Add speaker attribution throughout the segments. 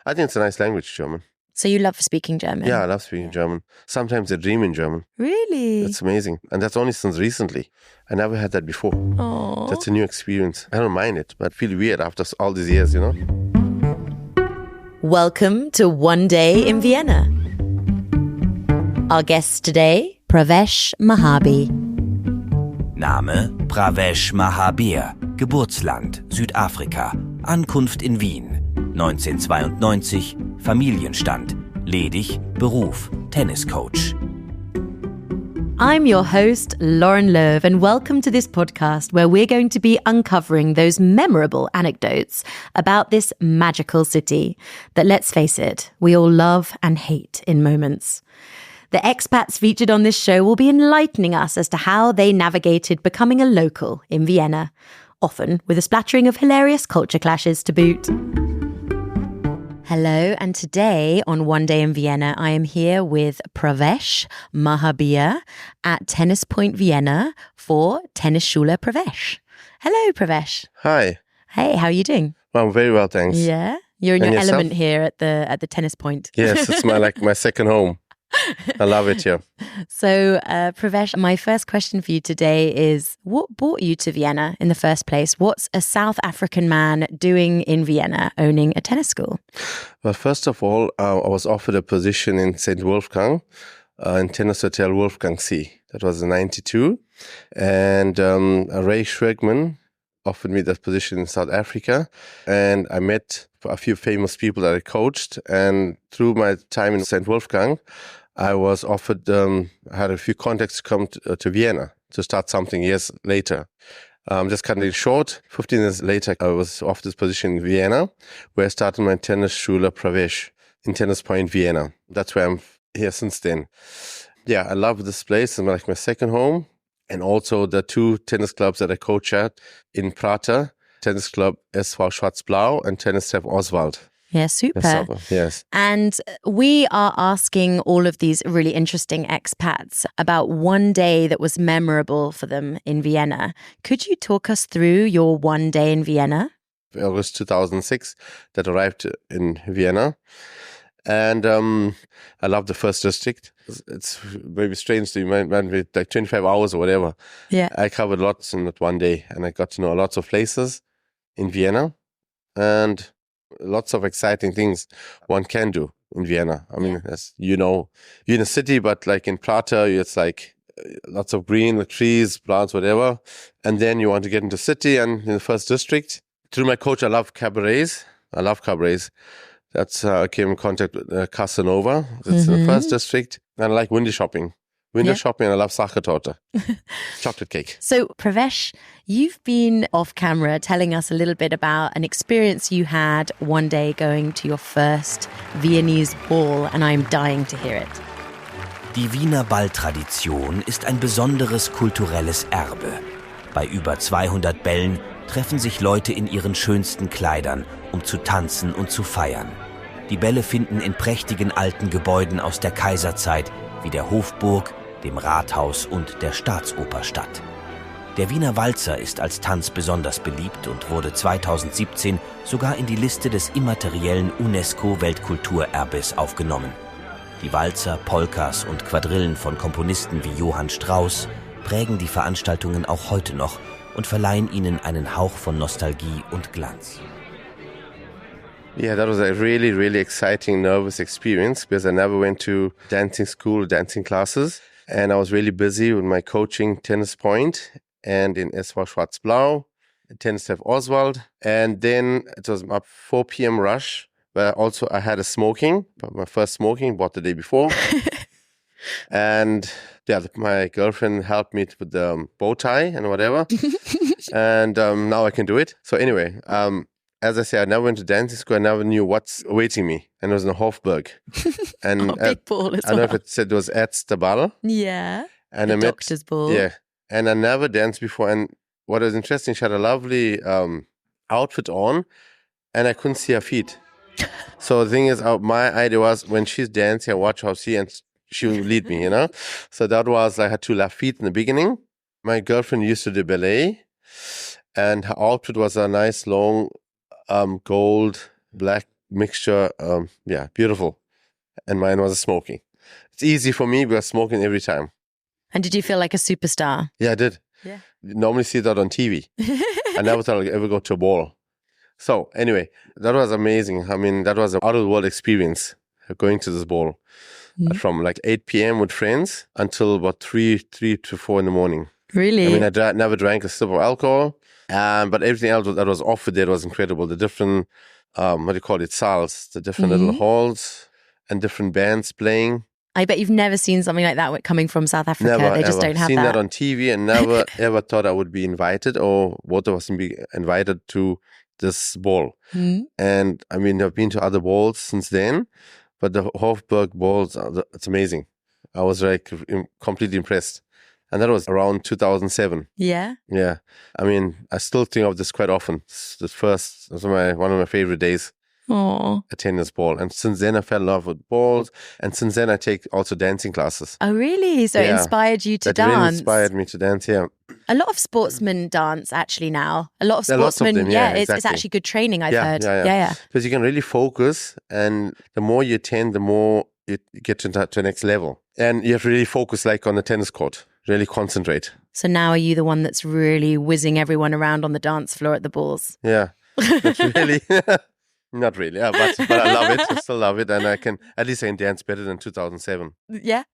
Speaker 1: I think it's a nice language, German.
Speaker 2: So you love speaking German?
Speaker 1: Yeah, I love speaking German. Sometimes I dream in German.
Speaker 2: Really?
Speaker 1: It's amazing. And that's only since recently. I never had that before.
Speaker 2: Aww.
Speaker 1: That's a new experience. I don't mind it, but I feel weird after all these years, you know?
Speaker 2: Welcome to One Day in Vienna. Our guest today, Pravesh Mahabeer.
Speaker 3: Name Pravesh Mahabeer, Geburtsland Südafrika, Ankunft in Wien, 1992, Familienstand, ledig, Beruf, Tenniscoach.
Speaker 2: I'm your host, Lauren Loeb, and welcome to this podcast where we're going to be uncovering those memorable anecdotes about this magical city that, let's face it, we all love and hate in moments. The expats featured on this show will be enlightening us as to how they navigated becoming a local in Vienna, often with a splattering of hilarious culture clashes to boot. Hello, and today on One Day in Vienna, I am here with Pravesh Mahabeer at Tennis Point Vienna for Tennisschule Pravesh. Hello, Pravesh.
Speaker 1: Hi.
Speaker 2: Hey, how are you doing?
Speaker 1: Well, I'm very well, thanks.
Speaker 2: Yeah, you're in
Speaker 1: And
Speaker 2: your
Speaker 1: yourself?
Speaker 2: element here at the Tennis Point.
Speaker 1: Yes, it's my second home. I love it here.
Speaker 2: So, Pravesh, my first question for you today is, what brought you to Vienna in the first place? What's a South African man doing in Vienna owning a tennis school?
Speaker 1: Well, first of all, I was offered a position in St. Wolfgang, in Tennishotel Wolfgangsee. That was in 92. And Ray Schwegman offered me that position in South Africa. And I met a few famous people that I coached. And through my time in St. Wolfgang, I was offered, I had a few contacts to come to Vienna to start something years later. Just cutting it short, 15 years later, I was offered this position in Vienna, where I started my Tennisschule Pravesh in Tennis Point Vienna. That's where I'm here since then. Yeah, I love this place. It's like my second home. And also the two tennis clubs that I coach at in Prater, Tennis Club SV Schwarz-Blau and Tennishotel Oswald.
Speaker 2: Yeah, super.
Speaker 1: Yes.
Speaker 2: And we are asking all of these really interesting expats about one day that was memorable for them in Vienna. Could you talk us through your one day in Vienna?
Speaker 1: August 2006, that arrived in Vienna. And I love the first district. It's maybe strange to you, might be like 25 hours or whatever.
Speaker 2: Yeah.
Speaker 1: I covered lots in that one day, and I got to know lots of places in Vienna and lots of exciting things one can do in Vienna. I mean, as you know, you're in a city, but like in Prater, it's like lots of green, like trees, plants, whatever. And then you want to get into city and in the first district. Through my coach, I love cabarets. That's how I came in contact with Casanova. It's in the first district. And I like window shopping. Shopping, and I love Sachertorte, chocolate cake.
Speaker 2: So, Pravesh, you've been off camera telling us a little bit about an experience you had one day going to your first Viennese ball, and I'm dying to hear it.
Speaker 3: Die Wiener Balltradition ist ein besonderes kulturelles Erbe. Bei über 200 Bällen treffen sich Leute in ihren schönsten Kleidern, um zu tanzen und zu feiern. Die Bälle finden in prächtigen alten Gebäuden aus der Kaiserzeit wie der Hofburg, dem Rathaus und der Staatsoper statt. Der Wiener Walzer ist als Tanz besonders beliebt und wurde 2017 sogar in die Liste des immateriellen UNESCO-Weltkulturerbes aufgenommen. Die Walzer, Polkas und Quadrillen von Komponisten wie Johann Strauss prägen die Veranstaltungen auch heute noch und verleihen ihnen einen Hauch von Nostalgie und Glanz.
Speaker 1: Yeah, that was a really, really exciting, nervous experience because I never went to dancing school, dancing classes. And I was really busy with my coaching Tennis Point and in SV Schwarz-Blau, Tennishotel Oswald. And then it was my 4 p.m. rush, where also I had a smoking, my first smoking, bought the day before. And yeah, my girlfriend helped me with the bow tie and whatever. And now I can do it. So anyway, as I said, I never went to dancing school. I never knew what's awaiting me. And it was in Hofburg. And
Speaker 2: big ball as
Speaker 1: I don't know if it said it was Ball.
Speaker 2: Yeah.
Speaker 1: And
Speaker 2: the
Speaker 1: I met,
Speaker 2: doctor's ball.
Speaker 1: Yeah. And I never danced before. And what was interesting, she had a lovely outfit on and I couldn't see her feet. So the thing is, my idea was when she's dancing, I watch how she will lead me, you know? So that was, I had 2 left feet in the beginning. My girlfriend used to do ballet and her outfit was a nice long gold black mixture. Beautiful. And mine was smoking. It's easy for me because smoking every time.
Speaker 2: And did you feel like a superstar?
Speaker 1: Yeah, I did.
Speaker 2: Yeah.
Speaker 1: You normally see that on TV. I never thought I'd ever go to a ball. So anyway, that was amazing. I mean, that was an out-of-the-world experience, going to this ball from like 8 p.m. with friends until about 3 to 4 in the morning.
Speaker 2: Really?
Speaker 1: I mean, I never drank a sip of alcohol, but everything else that was offered there was incredible. The different, saals, the different little halls and different bands playing.
Speaker 2: I bet you've never seen something like that coming from South Africa.
Speaker 1: Never,
Speaker 2: they just
Speaker 1: ever.
Speaker 2: Don't have
Speaker 1: seen
Speaker 2: that.
Speaker 1: that on TV and never ever thought I would be invited or what was be invited to this ball. And I mean, I've been to other balls since then, but the Hofburg balls, it's amazing. I was like completely impressed. And that was around 2007.
Speaker 2: Yeah?
Speaker 1: Yeah. I mean, I still think of this quite often. This was one of my favorite days.
Speaker 2: Aww.
Speaker 1: A tennis ball. And since then I fell in love with balls. And since then I take also dancing classes.
Speaker 2: Oh, really? So it inspired you to
Speaker 1: that
Speaker 2: dance?
Speaker 1: Really inspired me to dance, yeah.
Speaker 2: A lot of sportsmen dance actually now. A lot of sportsmen,
Speaker 1: exactly.
Speaker 2: It's actually good training, I've heard.
Speaker 1: Yeah. Because you can really focus, and the more you attend, the more you get to the next level. And you have to really focus like on the tennis court, really concentrate.
Speaker 2: So now are you the one that's really whizzing everyone around on the dance floor at the balls?
Speaker 1: Yeah, that's really... Not really, yeah, but I love it. I still love it, and I can dance better than 2007.
Speaker 2: Yeah,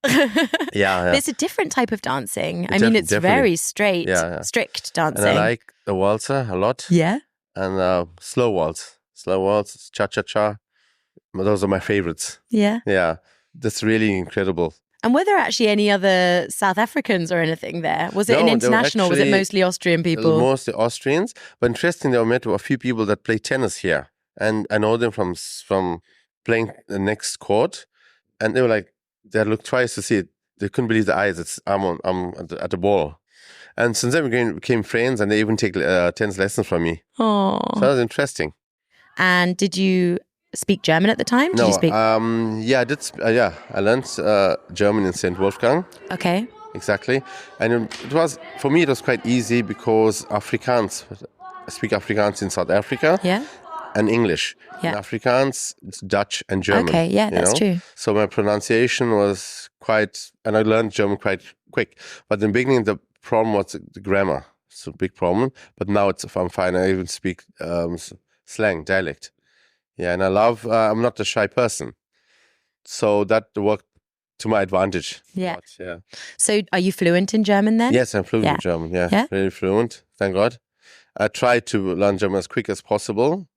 Speaker 1: yeah.
Speaker 2: But it's a different type of dancing. I mean, it's very straight, strict dancing.
Speaker 1: And I like the waltzer a lot.
Speaker 2: Yeah,
Speaker 1: and slow waltz, cha-cha-cha. Those are my favorites.
Speaker 2: Yeah,
Speaker 1: that's really incredible.
Speaker 2: And were there actually any other South Africans or anything there? Was it an international? Was it mostly Austrian people?
Speaker 1: Mostly Austrians, but interestingly, I met a few people that play tennis here. And I know them from playing the next court, and they were like, they looked twice to see it. They couldn't believe the eyes. I'm at the ball, and since then we became friends, and they even take tennis lessons from me.
Speaker 2: Oh,
Speaker 1: so that was interesting.
Speaker 2: And did you speak German at the time?
Speaker 1: No,
Speaker 2: did you speak?
Speaker 1: I did. I learned German in St. Wolfgang.
Speaker 2: Okay,
Speaker 1: exactly, and it was for me. It was quite easy because Afrikaans. I speak Afrikaans in South Africa.
Speaker 2: Yeah.
Speaker 1: And English.
Speaker 2: Yeah.
Speaker 1: In Afrikaans, it's Dutch and German.
Speaker 2: Okay, yeah, that's true.
Speaker 1: So my pronunciation was and I learned German quite quick. But in the beginning, the problem was the grammar. It's a big problem. But now I'm fine. I even speak slang, dialect. Yeah, and I'm not a shy person. So that worked to my advantage.
Speaker 2: Yeah.
Speaker 1: Yeah.
Speaker 2: So are you fluent in German then?
Speaker 1: Yes, I'm fluent in German. Yeah, really fluent. Thank God. I try to learn German as quick as possible.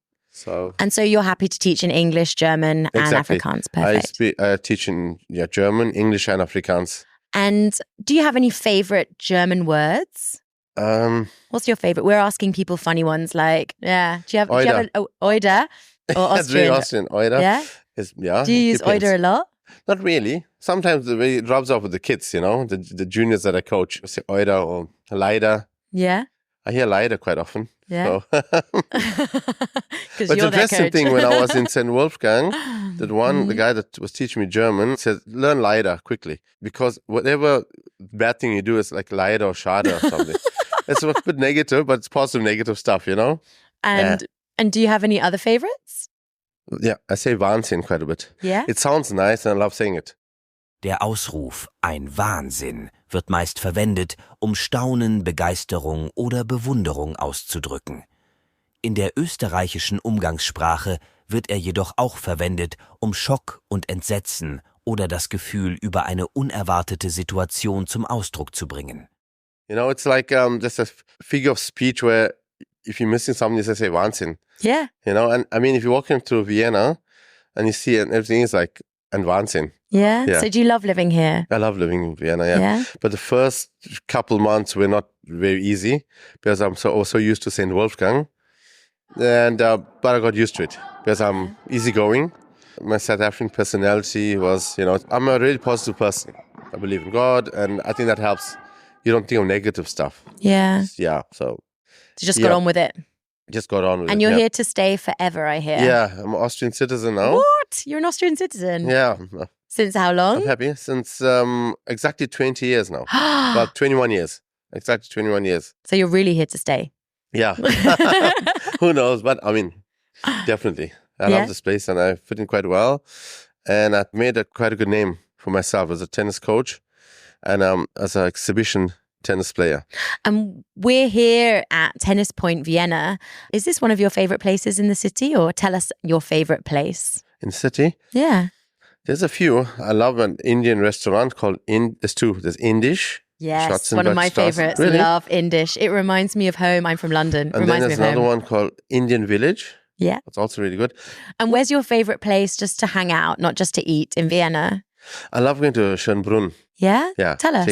Speaker 2: And so you're happy to teach in English, German, and Afrikaans. Perfect.
Speaker 1: I teach in German, English, and Afrikaans.
Speaker 2: And do you have any favorite German words? What's your favorite? We're asking people funny ones like, do you have an Oida or Austrian?
Speaker 1: That's really Austrian. Oida.
Speaker 2: Yeah. Do you use Oida a lot?
Speaker 1: Not really. Sometimes the way it rubs off with the kids, the juniors that I coach. I say Oida or leider.
Speaker 2: Yeah.
Speaker 1: I hear leider quite often.
Speaker 2: Yeah.
Speaker 1: So. But the interesting thing when I was in St. Wolfgang, the guy that was teaching me German said, learn leider quickly. Because whatever bad thing you do is like leider or schade or something. It's a bit negative, but it's positive negative stuff,
Speaker 2: And do you have any other favorites?
Speaker 1: Yeah, I say Wahnsinn quite a bit.
Speaker 2: Yeah?
Speaker 1: It sounds nice and I love saying it.
Speaker 3: Der Ausruf "ein Wahnsinn" wird meist verwendet, um Staunen, Begeisterung oder Bewunderung auszudrücken. In der österreichischen Umgangssprache wird er jedoch auch verwendet, um Schock und Entsetzen oder das Gefühl über eine unerwartete Situation zum Ausdruck zu bringen.
Speaker 1: It's like just a figure of speech where if you're missing something, you say Wahnsinn.
Speaker 2: Yeah.
Speaker 1: And I mean, if you walk into Vienna and you see and everything is like, and Wahnsinn.
Speaker 2: Yeah? So do you love living here?
Speaker 1: I love living in Vienna, yeah. But the first couple months were not very easy because I'm so used to St. Wolfgang. And but I got used to it because I'm easygoing. My South African personality was, I'm a really positive person. I believe in God, and I think that helps. You don't think of negative stuff.
Speaker 2: Yeah.
Speaker 1: Yeah, so.
Speaker 2: You just got on with it.
Speaker 1: Just got on with it.
Speaker 2: And you're here to stay forever, I hear.
Speaker 1: Yeah, I'm an Austrian citizen now.
Speaker 2: What? You're an Austrian citizen?
Speaker 1: Yeah.
Speaker 2: Since how long?
Speaker 1: I'm happy. Since exactly 20 years now. About 21 years. Exactly 21 years.
Speaker 2: So you're really here to stay?
Speaker 1: Yeah. Who knows? But I mean, definitely. I love this place and I fit in quite well. And I've made quite a good name for myself as a tennis coach and as an exhibition tennis player.
Speaker 2: And we're here at Tennis Point, Vienna. Is this one of your favorite places in the city, or tell us your favorite place?
Speaker 1: In the city?
Speaker 2: Yeah.
Speaker 1: There's a few. I love an Indian restaurant called there's two. There's Indisch.
Speaker 2: Yes, one of my favorites.
Speaker 1: Really?
Speaker 2: Love Indisch. It reminds me of home. I'm from London.
Speaker 1: And then there's another one called Indian Village.
Speaker 2: Yeah.
Speaker 1: It's also really good.
Speaker 2: And where's your favorite place just to hang out, not just to eat in Vienna?
Speaker 1: I love going to Schönbrunn.
Speaker 2: Yeah?
Speaker 1: Yeah.
Speaker 2: Tell us.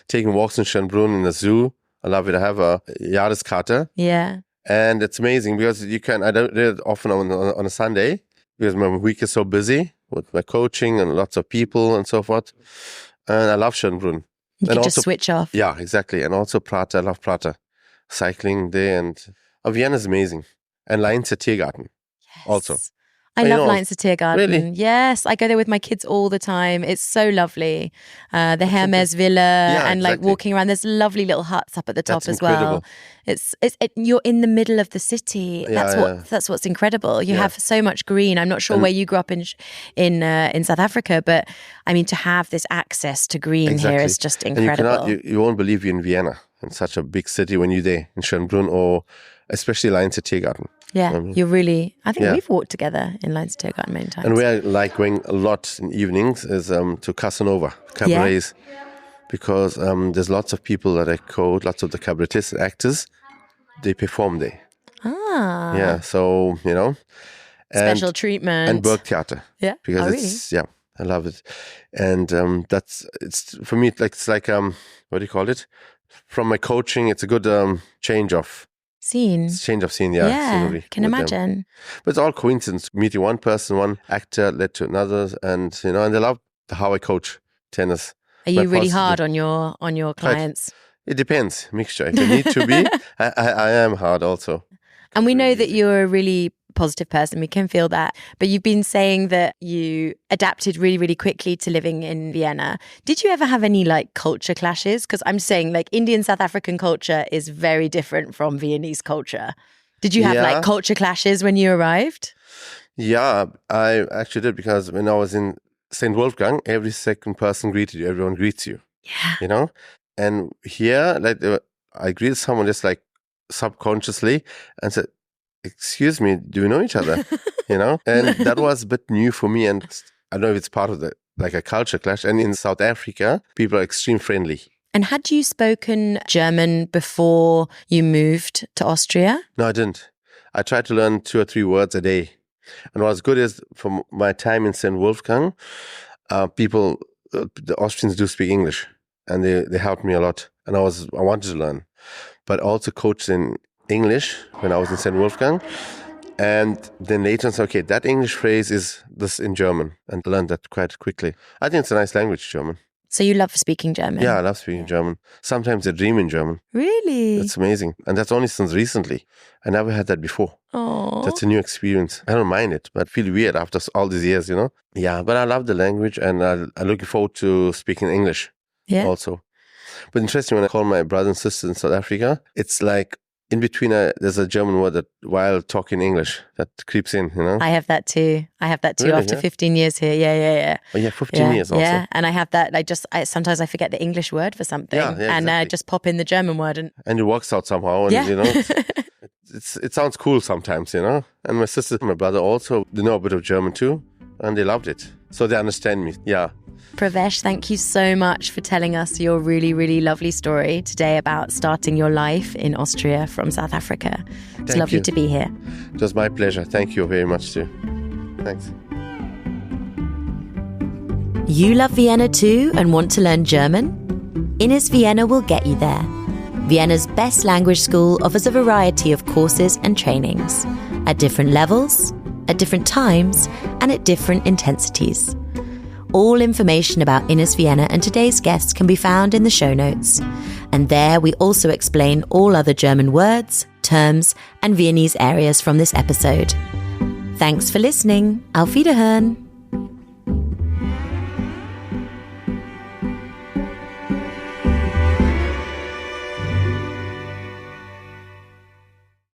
Speaker 1: Taking walks in Schönbrunn in the zoo. I love it. I have a Jahreskarte.
Speaker 2: Yeah.
Speaker 1: And it's amazing because I don't do it often on a Sunday because my week is so busy with my coaching and lots of people and so forth. And I love Schönbrunn.
Speaker 2: You can just switch off.
Speaker 1: Yeah, exactly. And also Prater. I love Prater. Cycling there and Vienna is amazing. And Leinzer Tiergarten also.
Speaker 2: I love Leinzer Tiergarten.
Speaker 1: Really?
Speaker 2: Yes, I go there with my kids all the time. It's so lovely. The Hermes Villa and like walking around. There's lovely little huts up at the top as well. You're in the middle of the city. That's what's incredible. You have so much green. I'm not sure where you grew up in South Africa, but I mean to have this access to green here is just incredible.
Speaker 1: And you won't believe you're in Vienna, in such a big city when you're there in Schönbrunn or especially Leinzer Tiergarten.
Speaker 2: Yeah, you're really... I think we've walked together in Leinzer Tiergarten many times.
Speaker 1: And where I like going a lot in evenings is to Casanova, cabarets. Because there's lots of people that I coach, lots of the cabaretists, actors, they perform there.
Speaker 2: Ah.
Speaker 1: Yeah, so,
Speaker 2: Special treatment.
Speaker 1: And Burgtheater.
Speaker 2: Yeah.
Speaker 1: Because really? I love it. And it's for me, it's like, what do you call it? From my coaching, it's a good change of
Speaker 2: scene.
Speaker 1: Yeah,
Speaker 2: can imagine.
Speaker 1: But it's all coincidence. Meeting one person, one actor led to another, and and they love how I coach tennis.
Speaker 2: Are you really hard on your clients?
Speaker 1: It depends, mixture. If I need to be, I am hard also.
Speaker 2: And we know that you're a really positive person. We can feel that. But you've been saying that you adapted really, really quickly to living in Vienna. Did you ever have any like culture clashes? Because I'm saying like Indian South African culture is very different from Viennese culture. Did you have like culture clashes when you arrived?
Speaker 1: Yeah, I actually did, because when I was in St. Wolfgang, every second person greeted you. Everyone greets you.
Speaker 2: Yeah.
Speaker 1: And here, like I greeted someone just like subconsciously and said, "Excuse me, do we know each other?" And that was a bit new for me. And I don't know if it's part of a culture clash. And in South Africa, people are extremely friendly.
Speaker 2: And had you spoken German before you moved to Austria?
Speaker 1: No, I didn't. I tried to learn 2 or 3 words a day. And what's good is from my time in St. Wolfgang, the Austrians do speak English. And they helped me a lot. And I wanted to learn. But also coached in English when I was in St. Wolfgang. And then later I said, okay, that English phrase is this in German. And I learned that quite quickly. I think it's a nice language, German.
Speaker 2: So you love speaking German?
Speaker 1: Yeah, I love speaking German. Sometimes I dream in German.
Speaker 2: Really?
Speaker 1: It's amazing. And that's only since recently. I never had that before.
Speaker 2: Oh.
Speaker 1: That's a new experience. I don't mind it, but I feel weird after all these years, Yeah, but I love the language and I'm looking forward to speaking English also. But interesting, when I call my brothers and sisters in South Africa, it's like in between, there's a German word that while talking English that creeps in,
Speaker 2: I have that too. Really, after 15 years here. Yeah.
Speaker 1: Oh, yeah, 15 years also.
Speaker 2: Yeah, and I have that. Sometimes I forget the English word for something and I just pop in the German word. And
Speaker 1: it works out somehow. And, it sounds cool sometimes, And my sister and my brother also, they know a bit of German too, and they loved it. So they understand me,
Speaker 2: Pravesh, thank you so much for telling us your really, really lovely story today about starting your life in Austria from South Africa. It's lovely to be here.
Speaker 1: It was my pleasure. Thank you very much too. Thanks.
Speaker 2: You love Vienna too and want to learn German? Innis Vienna will get you there. Vienna's best language school offers a variety of courses and trainings at different levels, at different times, and at different intensities. All information about Innis Vienna and today's guests can be found in the show notes. And there we also explain all other German words, terms, and Viennese areas from this episode. Thanks for listening. Auf Wiederhören.